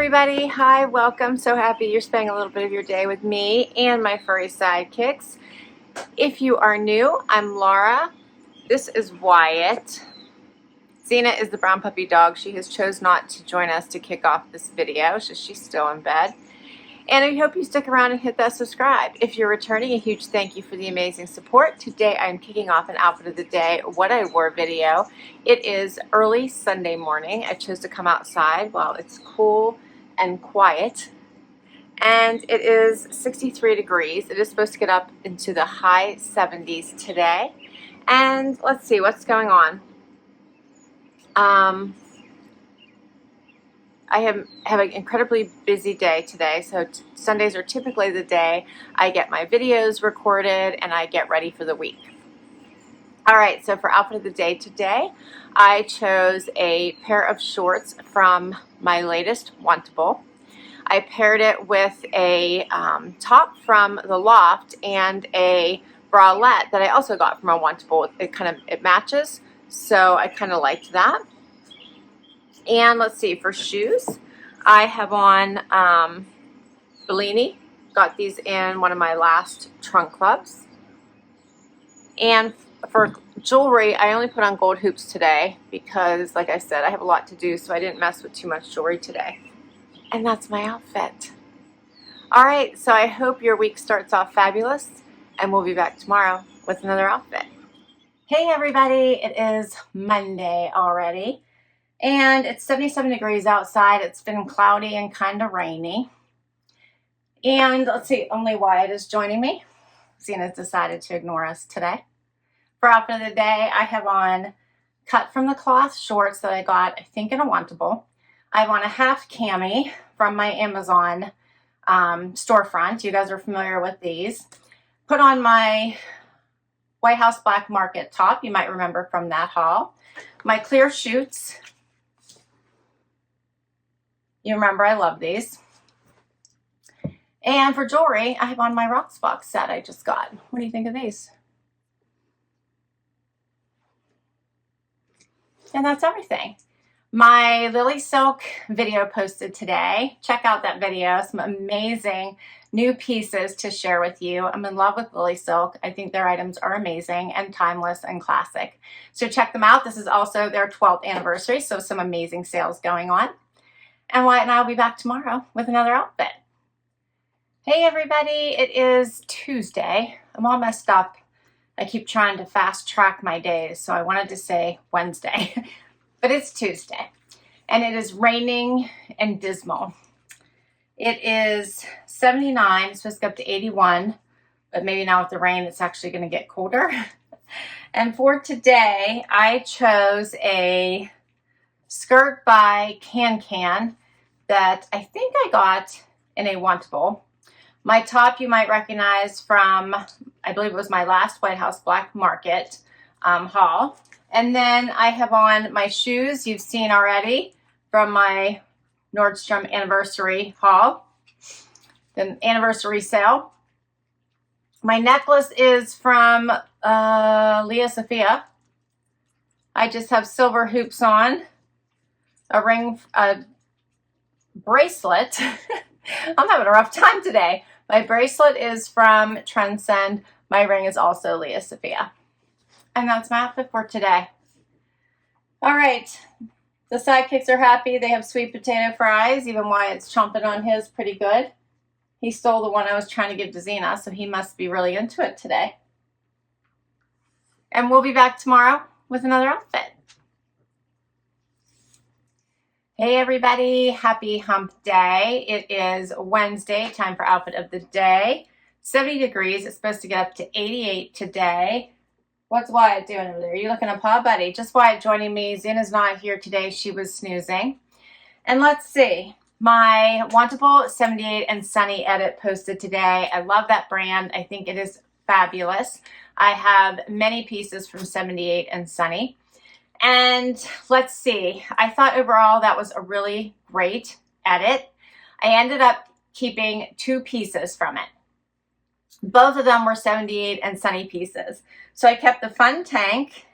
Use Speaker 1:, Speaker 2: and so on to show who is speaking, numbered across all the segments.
Speaker 1: everybody. Hi, welcome. So happy you're spending a little bit of your day with me and my furry sidekicks. If you are new, I'm Laura. This is Wyatt. Xena is the brown puppy dog. She has chose not to join us to kick off this video, so she's still in bed. And I hope you stick around and hit that subscribe. If you're returning, a huge thank you for the amazing support. Today I'm kicking off an outfit of the day, what I wore video. It is early Sunday morning. I chose to come outside while it's cool and quiet. And it is 63 degrees. It is supposed to get up into the high 70s today. And let's see what's going on. I have an incredibly busy day today, so Sundays are typically the day I get my videos recorded and I get ready for the week. Alright, so for outfit of the day today, I chose a pair of shorts from my latest Wantable. I paired it with a top from the Loft and a bralette that I also got from a Wantable. It matches, so I kind of liked that. And let's see, for shoes, I have on Bellini. Got these in one of my last trunk clubs. And for jewelry, I only put on gold hoops today because, like I said, I have a lot to do, so I didn't mess with too much jewelry today. And that's my outfit. All right, so I hope your week starts off fabulous, and we'll be back tomorrow with another outfit. Hey everybody, it is Monday already. And it's 77 degrees outside. It's been cloudy and kind of rainy. And let's see, only Wyatt is joining me. Xena's decided to ignore us today. For outfit of the day, I have on cut from the cloth shorts that I got, I think, in a Wantable. I have on a half cami from my Amazon storefront. You guys are familiar with these. Put on my White House Black Market top. You might remember from that haul. My clear chutes. You remember I love these. And for jewelry, I have on my Rocksbox set I just got. What do you think of these? And that's everything. My Lily Silk video posted today. Check out that video. Some amazing new pieces to share with you. I'm in love with Lily Silk. I think their items are amazing and timeless and classic. So check them out. This is also their 12th anniversary, so some amazing sales going on. And Wyatt and I will be back tomorrow with another outfit. Hey everybody, it is Tuesday. I'm all messed up. I keep trying to fast track my days, so I wanted to say Wednesday. But it's Tuesday. And it is raining and dismal. It is 79, it's supposed to go up to 81. But maybe now with the rain, it's actually going to get colder. And for today, I chose a skirt by Kancan that I think I got in a Wantable. My top you might recognize from, I believe it was my last White House Black Market haul. And then I have on my shoes you've seen already from my Nordstrom anniversary haul, the anniversary sale. My necklace is from Leah Sophia. I just have silver hoops on. A ring, a bracelet. I'm having a rough time today. My bracelet is from Transcend. My ring is also Leah Sophia. And that's my outfit for today. All right. The sidekicks are happy. They have sweet potato fries. Even Wyatt's chomping on his pretty good. He stole the one I was trying to give to Xena, so he must be really into it today. And we'll be back tomorrow with another outfit. Hey everybody, happy hump day. It is Wednesday, time for outfit of the day. 70 degrees, it's supposed to get up to 88 today. What's Wyatt doing over there? Are you looking at Paw Buddy? Just Wyatt joining me. Xena's not here today, she was snoozing. And let's see, my Wantable 78 and Sunny edit posted today. I love that brand, I think it is fabulous. I have many pieces from 78 and Sunny. And let's see, I thought overall that was a really great edit. I ended up keeping 2 pieces from it. Both of them were 78 and Sunny pieces. So I kept the fun tank,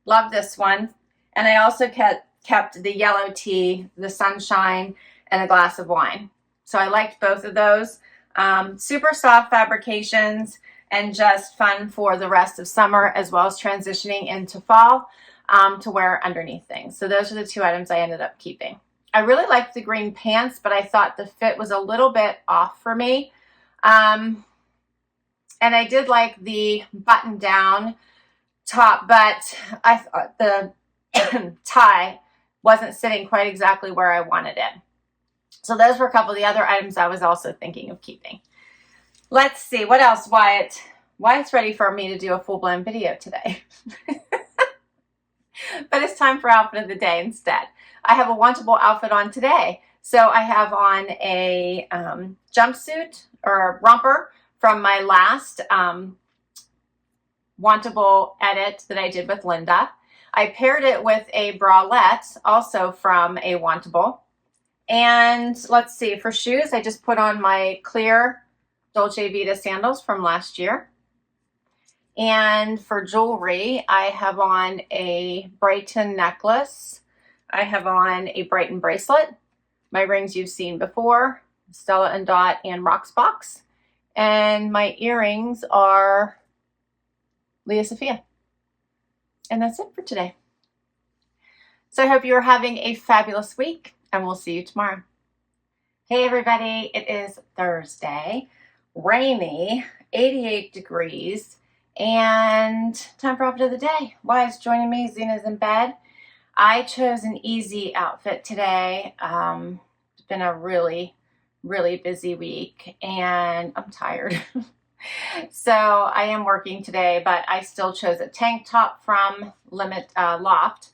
Speaker 1: love this one, and I also kept the yellow tee, the sunshine, and a glass of wine. So I liked both of those. Super soft fabrications and just fun for the rest of summer, as well as transitioning into fall to wear underneath things. So those are the two items I ended up keeping. I really liked the green pants, but I thought the fit was a little bit off for me. And I did like the button down top, but I thought the tie wasn't sitting quite exactly where I wanted it. So those were a couple of the other items I was also thinking of keeping. Let's see, what else, Wyatt? Wyatt's ready for me to do a full-blown video today. But it's time for outfit of the day instead. I have a Wantable outfit on today. So I have on a jumpsuit or romper from my last Wantable edit that I did with Linda. I paired it with a bralette, also from a Wantable. And let's see, for shoes, I just put on my clear Dolce Vita sandals from last year. And for jewelry, I have on a Brighton necklace. I have on a Brighton bracelet. My rings you've seen before, Stella Dot and Rocksbox. And my earrings are Leah Sophia. And that's it for today. So I hope you're having a fabulous week, and we'll see you tomorrow. Hey everybody, it is Thursday, rainy, 88 degrees, and time for outfit of the day. Wyatt's joining me, Zena's in bed. I chose an easy outfit today. It's been a really busy week, and I'm tired. So I am working today, but I still chose a tank top from Loft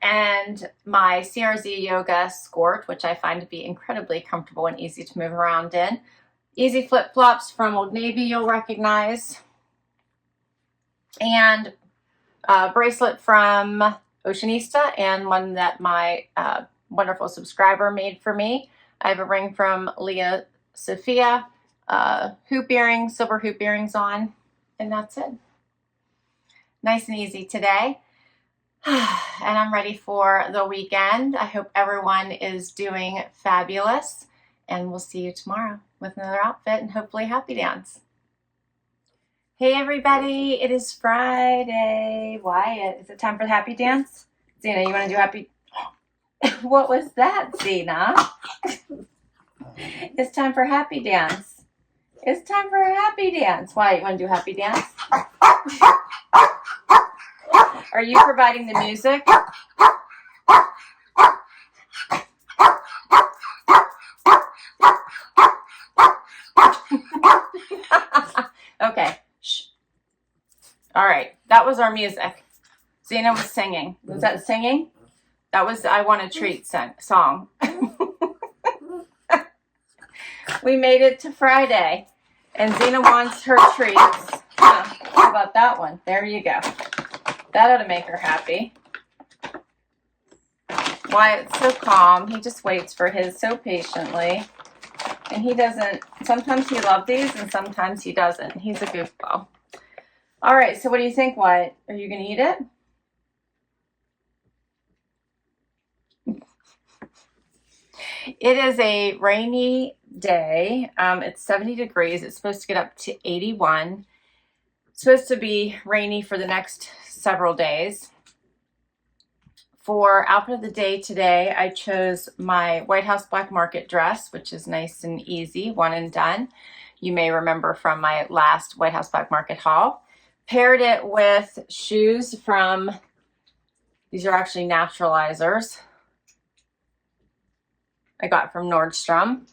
Speaker 1: and my CRZ yoga skirt, which I find to be incredibly comfortable and easy to move around in. Easy flip-flops from Old Navy you'll recognize. And a bracelet from Oceanista, and one that my wonderful subscriber made for me. I have a ring from Leah Sophia, hoop earrings, silver hoop earrings on, and that's it. Nice and easy today. And I'm ready for the weekend. I hope everyone is doing fabulous, and we'll see you tomorrow with another outfit and hopefully happy dance. Hey everybody, it is Friday. Wyatt, is it time for the happy dance? Zena, you want to do happy? What was that, Zena? It's time for happy dance. It's time for a happy dance. Wyatt, you want to do happy dance? Are you providing the music? Okay. Shh. All right. That was our music. Zena was singing. Was that singing? That was I Want a Treat song. We made it to Friday, and Zena wants her treats. How about that one? There you go. That ought to make her happy. Wyatt's so calm. He just waits for his so patiently. And he doesn't, sometimes he loves these and sometimes he doesn't. He's a goofball. All right, so what do you think, Wyatt? Are you going to eat it? It is a rainy day. It's 70 degrees. It's supposed to get up to 81. It's supposed to be rainy for the next several days. For outfit of the day today, I chose my White House Black Market dress, which is nice and easy, one and done. You may remember from my last White House Black Market haul. Paired it with shoes from, these are actually naturalizers, I got from Nordstrom.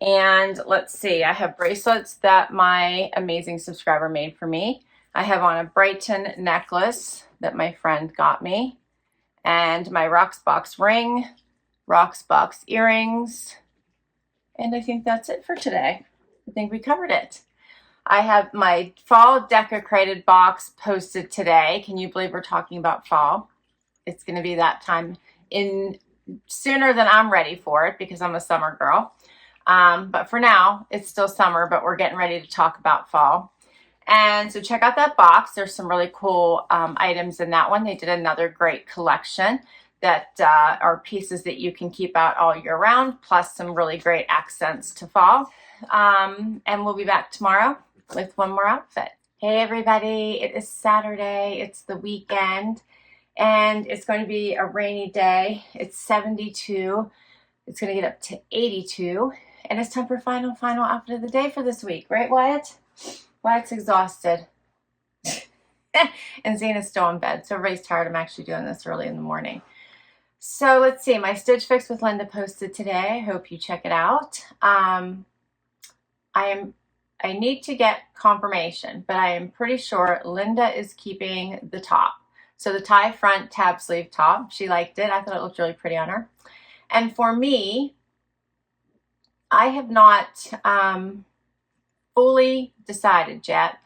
Speaker 1: And let's see, I have bracelets that my amazing subscriber made for me. I have on a Brighton necklace that my friend got me, and my Rocksbox ring, Rocksbox earrings, and I think that's it for today. I think we covered it. I have my fall decorated box posted today. Can you believe we're talking about fall? It's going to be that time in sooner than I'm ready for it because I'm a summer girl. But for now, it's still summer, but we're getting ready to talk about fall. And so check out that box. There's some really cool items in that one. They did another great collection. that are pieces that you can keep out all year round, plus some really great accents to fall. And we'll be back tomorrow with one more outfit. Hey everybody, it is Saturday, it's the weekend, and it's going to be a rainy day. It's 72, it's going to get up to 82, and it's time for final outfit of the day for this week, right Wyatt? Wyatt's exhausted. And Zena's still in bed, so everybody's tired. I'm actually doing this early in the morning. So let's see, my Stitch Fix with Linda posted today. I hope you check it out. I need to get confirmation, but I am pretty sure Linda is keeping the top. So the tie front tab sleeve top, she liked it. I thought it looked really pretty on her. And for me, I have not fully decided yet,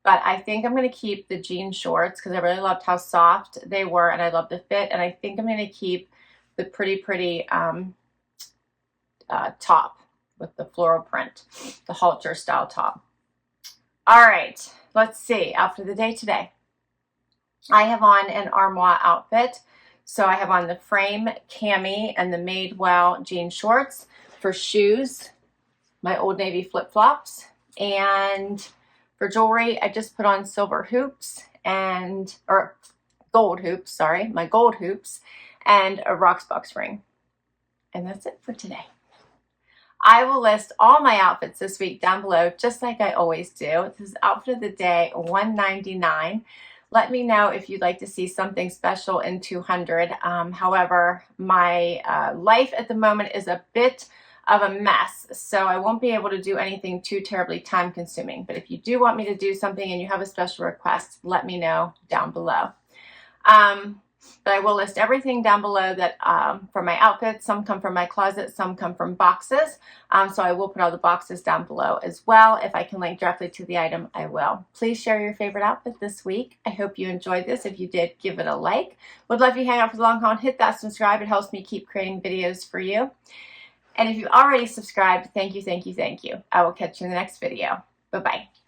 Speaker 1: but I think I'm going to keep the jean shorts because I really loved how soft they were and I love the fit. And I think I'm going to keep the pretty top with the floral print, the halter style top. All right, let's see. Outfit of the day today. I have on an armoire outfit. So I have on the frame cami and the Madewell jean shorts. For shoes, my Old Navy flip-flops. And for jewelry, I just put on silver hoops or gold hoops, sorry, my gold hoops and a Rocksbox ring. And that's it for today. I will list all my outfits this week down below, just like I always do. This is outfit of the day, $199. Let me know if you'd like to see something special in 200. However, my life at the moment is a bit of a mess, so I won't be able to do anything too terribly time consuming. But if you do want me to do something and you have a special request, let me know down below. But I will list everything down below that for my outfits. Some come from my closet, some come from boxes. So I will put all the boxes down below as well. If I can link directly to the item, I will. Please share your favorite outfit this week. I hope you enjoyed this. If you did, give it a like. Would love you to hang out for the long haul and hit that subscribe. It helps me keep creating videos for you. And if you've already subscribed, thank you, thank you, thank you. I will catch you in the next video. Bye-bye.